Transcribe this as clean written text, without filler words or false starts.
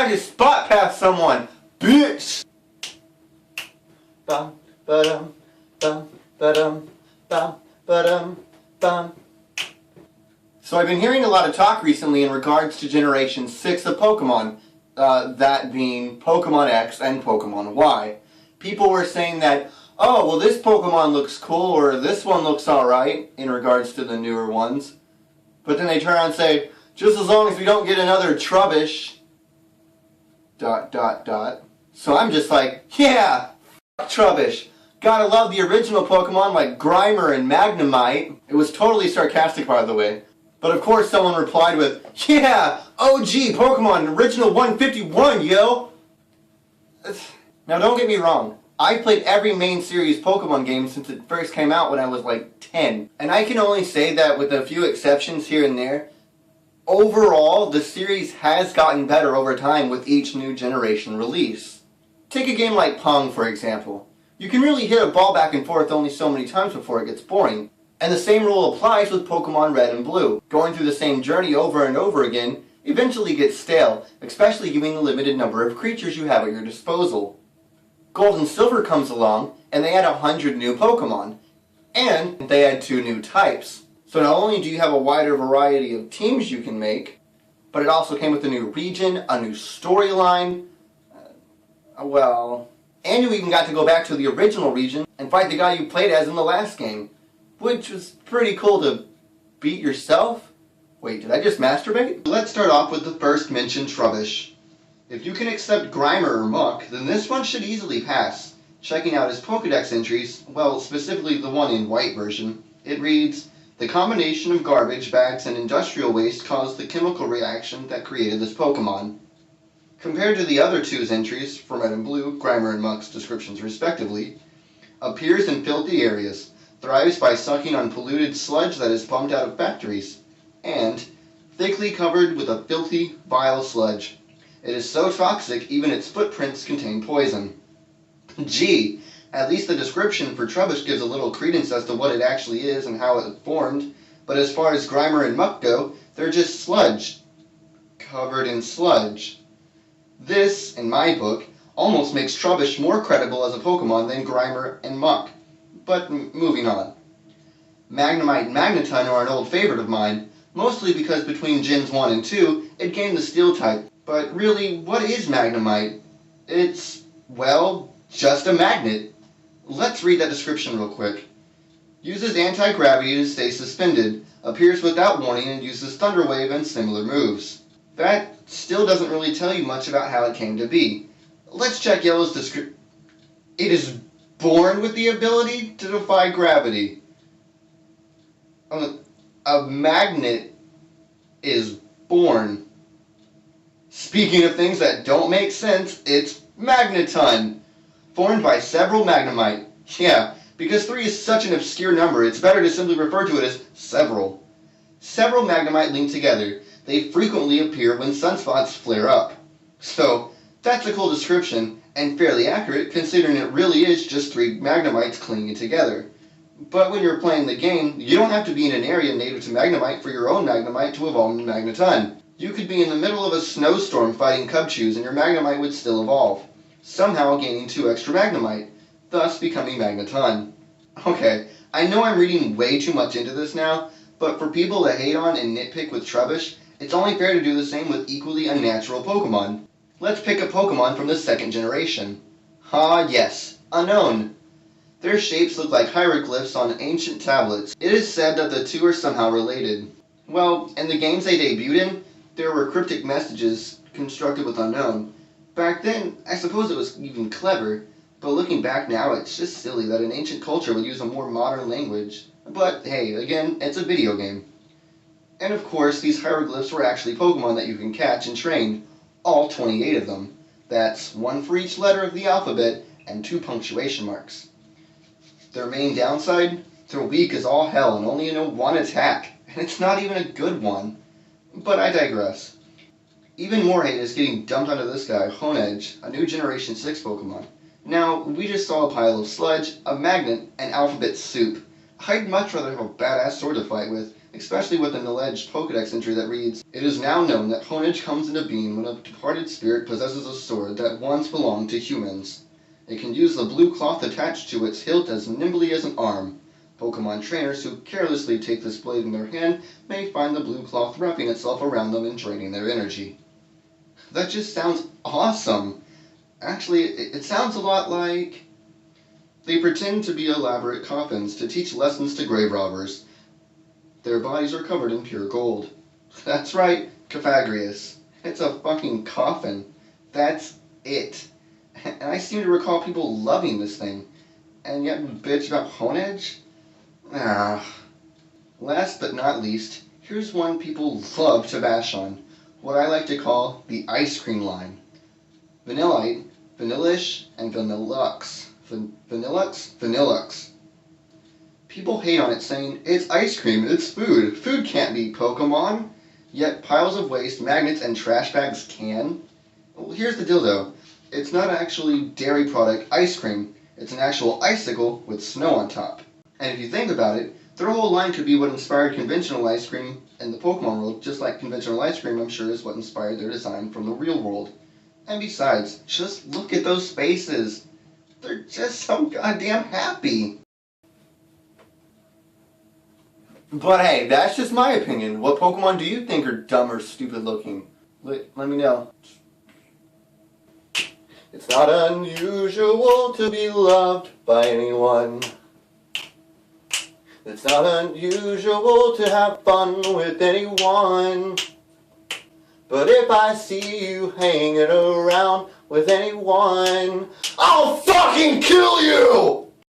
I just spot passed someone, bitch! Bum, ba-dum, bum, ba-dum, bum, ba-dum, bum. So I've been hearing a lot of talk recently in regards to Generation 6 of Pokemon, that being Pokemon X and Pokemon Y. People were saying that, oh, well this Pokemon looks cool, or this one looks alright, in regards to the newer ones. But then they turn around and say, just as long as we don't get another Trubbish, ... So I'm just like, yeah, f*** Trubbish. Gotta love the original Pokemon like Grimer and Magnemite. It was totally sarcastic, by the way. But of course someone replied with, yeah, OG Pokemon, original 151, yo! Now don't get me wrong, I've played every main series Pokemon game since it first came out when I was like 10. And I can only say that with a few exceptions here and there, overall the series has gotten better over time with each new generation release. Take a game like Pong for example. You can really hit a ball back and forth only so many times before it gets boring. And the same rule applies with Pokemon Red and Blue. Going through the same journey over and over again eventually gets stale, especially given the limited number of creatures you have at your disposal. Gold and Silver comes along, and they add 100 new Pokemon. And they add 2 new types. So not only do you have a wider variety of teams you can make, but it also came with a new region, a new storyline, and you even got to go back to the original region and fight the guy you played as in the last game. Which was pretty cool to beat yourself? Wait, did I just masturbate? Let's start off with the first mentioned Trubbish. If you can accept Grimer or Muck, then this one should easily pass. Checking out his Pokedex entries, well, specifically the one in white version, it reads, the combination of garbage bags and industrial waste caused the chemical reaction that created this Pokemon. Compared to the other two's entries, for Red and Blue, Grimer and Muck's descriptions respectively, appears in filthy areas, thrives by sucking on polluted sludge that is pumped out of factories, and thickly covered with a filthy, vile sludge. It is so toxic even its footprints contain poison. Gee, at least the description for Trubbish gives a little credence as to what it actually is and how it formed, but as far as Grimer and Muck go, they're just sludge. Covered in sludge. This, in my book, almost makes Trubbish more credible as a Pokemon than Grimer and Muck. But moving on. Magnemite and Magneton are an old favorite of mine, mostly because between Gens 1 and 2, it gained the Steel type. But really, what is Magnemite? It's, well, just a magnet. Let's read that description real quick. Uses anti-gravity to stay suspended, appears without warning, and uses Thunder Wave and similar moves. That still doesn't really tell you much about how it came to be. Let's check Yellow's description. It is born with the ability to defy gravity. A magnet is born. Speaking of things that don't make sense, it's Magneton. Formed by several Magnemite. Yeah, because 3 is such an obscure number, it's better to simply refer to it as several. Several Magnemite link together. They frequently appear when sunspots flare up. So, that's a cool description, and fairly accurate considering it really is just 3 Magnemites clinging together. But when you're playing the game, you don't have to be in an area native to Magnemite for your own Magnemite to evolve into Magneton. You could be in the middle of a snowstorm fighting Cubchews and your Magnemite would still evolve, somehow gaining 2 extra Magnemite, thus becoming Magneton. Okay, I know I'm reading way too much into this now, but for people to hate on and nitpick with Trubbish, it's only fair to do the same with equally unnatural Pokemon. Let's pick a Pokemon from the second generation. Ah yes, Unknown. Their shapes look like hieroglyphs on ancient tablets. It is said that the two are somehow related. Well, in the games they debuted in, there were cryptic messages constructed with Unknown. Back then, I suppose it was even clever, but looking back now, it's just silly that an ancient culture would use a more modern language. But hey, again, it's a video game. And of course, these hieroglyphs were actually Pokemon that you can catch and train, all 28 of them. That's 1 for each letter of the alphabet and 2 punctuation marks. Their main downside? They're weak as all hell and only know 1 attack, and it's not even a good one. But I digress. Even more hate is getting dumped onto this guy, Honedge, a new Generation 6 Pokemon. Now, we just saw a pile of sludge, a magnet, and alphabet soup. I'd much rather have a badass sword to fight with, especially with an alleged Pokedex entry that reads, "It is now known that honedge comes into being when a departed spirit possesses a sword that once belonged to humans. It can use the blue cloth attached to its hilt as nimbly as an arm. Pokemon trainers who carelessly take this blade in their hand may find the blue cloth wrapping itself around them and draining their energy." That just sounds awesome. Actually, it sounds a lot like they pretend to be elaborate coffins to teach lessons to grave robbers. Their bodies are covered in pure gold. That's right, Cafagrius. It's a fucking coffin. That's it. And I seem to recall people loving this thing. And yet bitch about honedge? Last but not least, here's one people love to bash on. What I like to call the ice cream line. Vanillite, Vanillish, and Vanillux. Vanillux. People hate on it saying, "It's ice cream, it's food. Food can't be Pokemon." Yet piles of waste, magnets, and trash bags can. Well, here's the deal though. It's not actually dairy product ice cream. It's an actual icicle with snow on top. And if you think about it, their whole line could be what inspired conventional ice cream in the Pokemon world, just like conventional ice cream, I'm sure, is what inspired their design from the real world. And besides, just look at those faces. They're just so goddamn happy. But hey, that's just my opinion. What Pokemon do you think are dumb or stupid looking? Let me know. It's not unusual to be loved by anyone. It's not unusual to have fun with anyone. But if I see you hanging around with anyone, I'll fucking kill you!